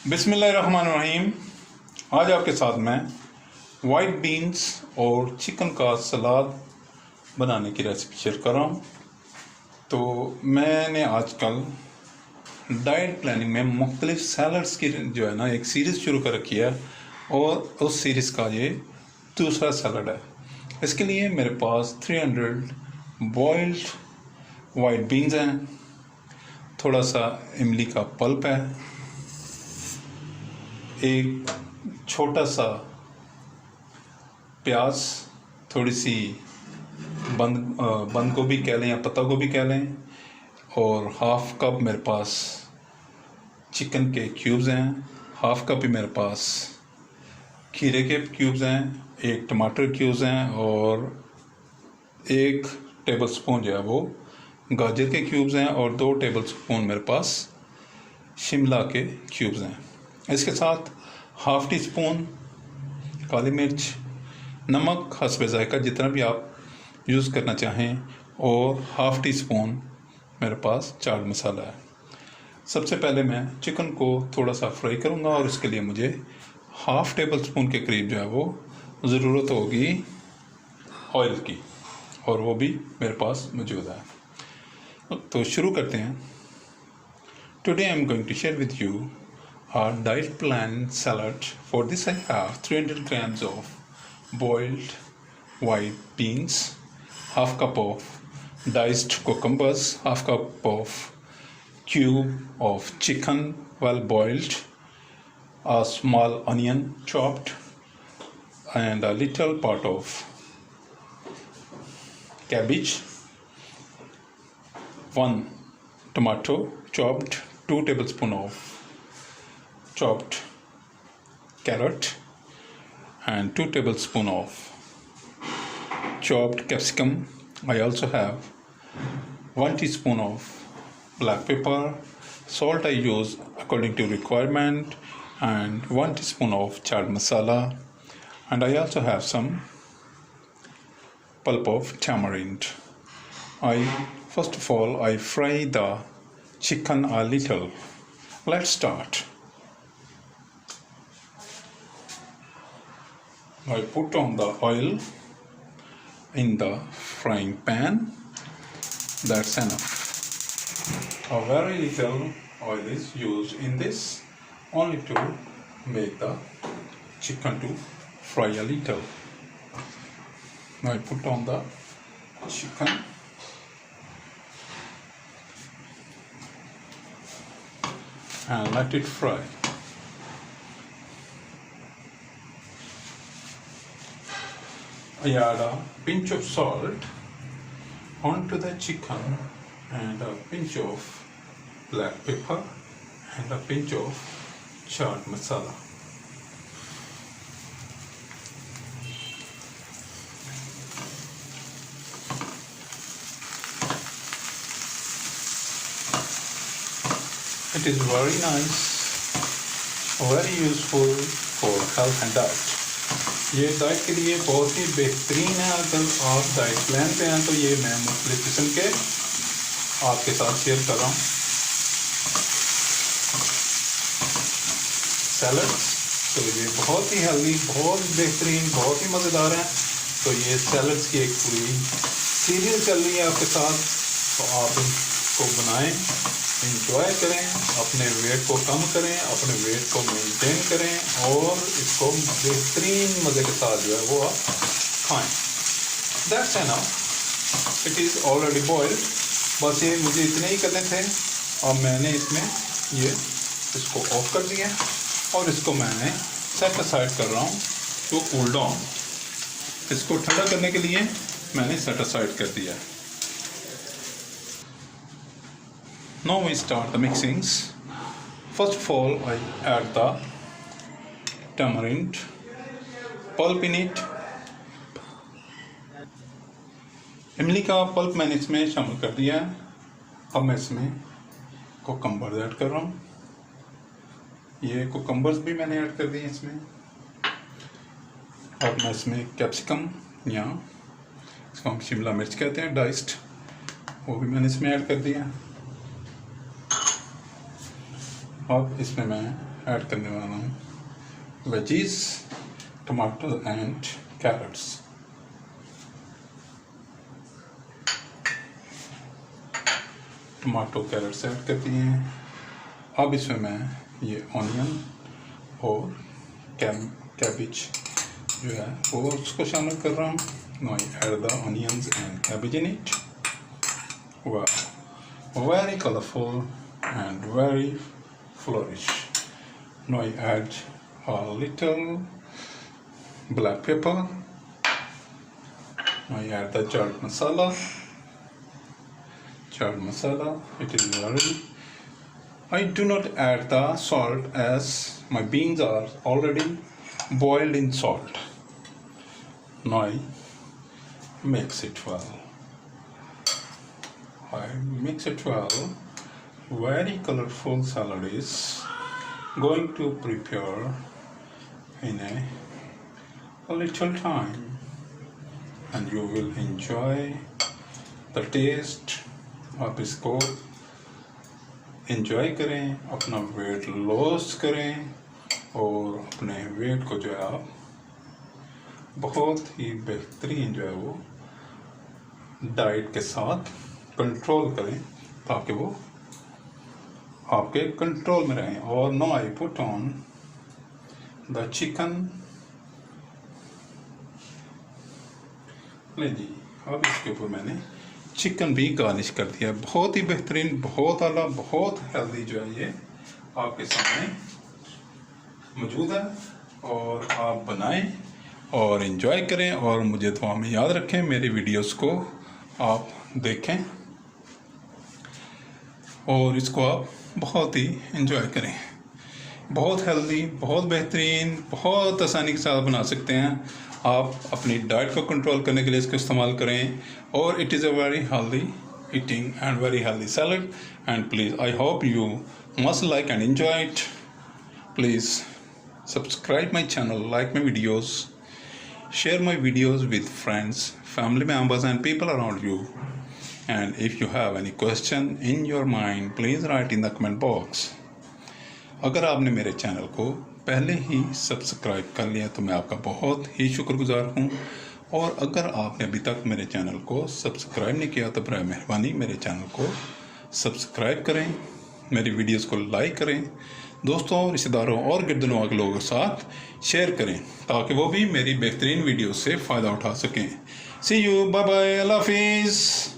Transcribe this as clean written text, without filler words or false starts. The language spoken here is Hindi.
बिस्मिल्लाहिर्रहमानिर्रहीम। आज आपके साथ मैं वाइट बीन्स और चिकन का सलाद बनाने की रेसिपी शेयर कर रहा हूँ। तो मैंने आजकल डाइट प्लानिंग में मुख्तलिफ सैलड्स की जो है ना एक सीरीज़ शुरू कर रखी है और उस सीरीज़ का ये दूसरा सैलड है। इसके लिए मेरे पास 300 बॉइल्ड वाइट बीन्स हैं, थोड़ा सा इमली का पल्प है, एक छोटा सा प्याज, थोड़ी सी बंद गोभी कह लें या पत्ता गोभी कह लें, और हाफ कप मेरे पास चिकन के क्यूब्स हैं, हाफ कप ही मेरे पास खीरे के क्यूब्स हैं, एक टमाटर क्यूब्स हैं और 1 टेबलस्पून जो है वो गाजर के क्यूब्स हैं और 2 टेबलस्पून मेरे पास शिमला के क्यूब्स हैं। इसके साथ हाफ़ टी स्पून काली मिर्च, नमक हस्बे ज़ायका जितना भी आप यूज़ करना चाहें, और हाफ़ टी स्पून मेरे पास चाट मसाला है। सबसे पहले मैं चिकन को थोड़ा सा फ्राई करूँगा और इसके लिए मुझे हाफ़ टेबल स्पून के करीब जो है वो ज़रूरत होगी ऑयल की, और वो भी मेरे पास मौजूद है। तो शुरू करते हैं। Today I am going to share with you our diet plan salad. For this I have 300 grams of boiled white beans, half cup of diced cucumbers, half cup of cube of chicken well boiled, a small onion chopped, and a little part of cabbage, 1 tomato chopped, 2 tablespoons of chopped carrot, and 2 tablespoons of chopped capsicum. I also have 1 teaspoon of black pepper, salt I use according to requirement, and 1 teaspoon of chaat masala, and I also have some pulp of tamarind. First of all I fry the chicken a little. Let's start. I put on the oil in the frying pan. That's enough. A very little oil is used in this, only to make the chicken to fry a little. Now I put on the chicken and let it fry. I add a pinch of salt onto the chicken and a pinch of black pepper and a pinch of chaat masala. It is very nice, very useful for health and diet. ये डाइट के लिए बहुत ही बेहतरीन है। अगर आप डाइट प्लान पे हैं तो ये मैं मुख्तलिफ किस्म के आपके साथ शेयर कर रहा हूँ सैलड। तो ये बहुत ही हेल्दी, बहुत बेहतरीन, बहुत ही मज़ेदार हैं। तो ये सैलड्स की एक पूरी सीरीज़ चल रही है आपके साथ, तो आप इनको बनाएं, इंजॉय करें, अपने वेट को कम करें, अपने वेट को मेंटेन करें और इसको बेहतरीन मज़े के साथ जो है वो आप खाएं। That's enough, it is already boiled. बस ये मुझे इतने ही करने थे। अब मैंने इसमें इसको ऑफ कर दिया और इसको मैंने सेट असाइड कर रहा हूँ तो कूल डाउन। इसको ठंडा करने के लिए मैंने सेट असाइड कर दिया है। Now we start the mixings. First of all I add the tamarind pulp in it. इमली का पल्प मैंने इसमें शामिल कर दिया है। अब मैं इसमें कुकम्बर ऐड कर रहा हूँ। ये कुकम्बर्स भी मैंने ऐड कर दिए इसमें। अब मैं इसमें कैप्सिकम या इसको हम शिमला मिर्च कहते हैं, डाइस्ड, वो भी मैंने इसमें ऐड कर दिया। अब इसमें मैं ऐड करने वाला हूँ veggies, tomato and carrots. Tomato carrots add कर दिए हैं। अब इसमें मैं ये ऑनियन और कैबेज जो है वो उसको शामिल कर रहा हूँ। Now I add the onions and cabbage in it. Wow, very colorful and very flourish. Now I add a little black pepper. Now I add the chaat masala. Chaat masala, it is very. I do not add the salt as my beans are already boiled in salt. Now I mix it well. I mix it well. Very colorful salad is going to prepare in a little time, and you will enjoy the taste. आप इसको enjoy करें, अपना weight loss करें और अपने weight को जो है आप बहुत ही बेहतरीन जो है वो डाइट के साथ कंट्रोल करें ताकि वो आपके कंट्रोल में रहें। और now I put on the chicken. ले जी, अब इसके ऊपर मैंने चिकन भी गार्निश कर दिया। बहुत ही बेहतरीन, बहुत आला, बहुत हेल्दी जो है ये आपके सामने मौजूद है और आप बनाएं और इन्जॉय करें और मुझे दुआ में याद रखें। मेरी वीडियोस को आप देखें और इसको आप बहुत ही इन्जॉय करें। बहुत हेल्दी, बहुत बेहतरीन, बहुत आसानी के साथ बना सकते हैं। आप अपनी डाइट को कंट्रोल करने के लिए इसको इस्तेमाल करें और it is a very healthy eating and very healthy salad. And please I hope you must like and enjoy it. Please subscribe my channel, like my videos, share my videos with friends, family members and people around you. And if you have any question in your mind, please write in the comment box. अगर आपने मेरे चैनल को पहले ही सब्सक्राइब कर लिया तो मैं आपका बहुत ही शुक्रगुजार हूँ। और अगर आपने अभी तक मेरे चैनल को सब्सक्राइब नहीं किया तो बराए मेहरबानी मेरे चैनल को सब्सक्राइब करें, मेरी वीडियोस को लाइक करें, दोस्तों, रिश्तेदारों और गिरदनों के लोगों के साथ शेयर करें ताकि वो भी मेरी बेहतरीन वीडियो से फ़ायदा उठा सकें। सी यू, बाय बाय, अल्लाह हाफिज़।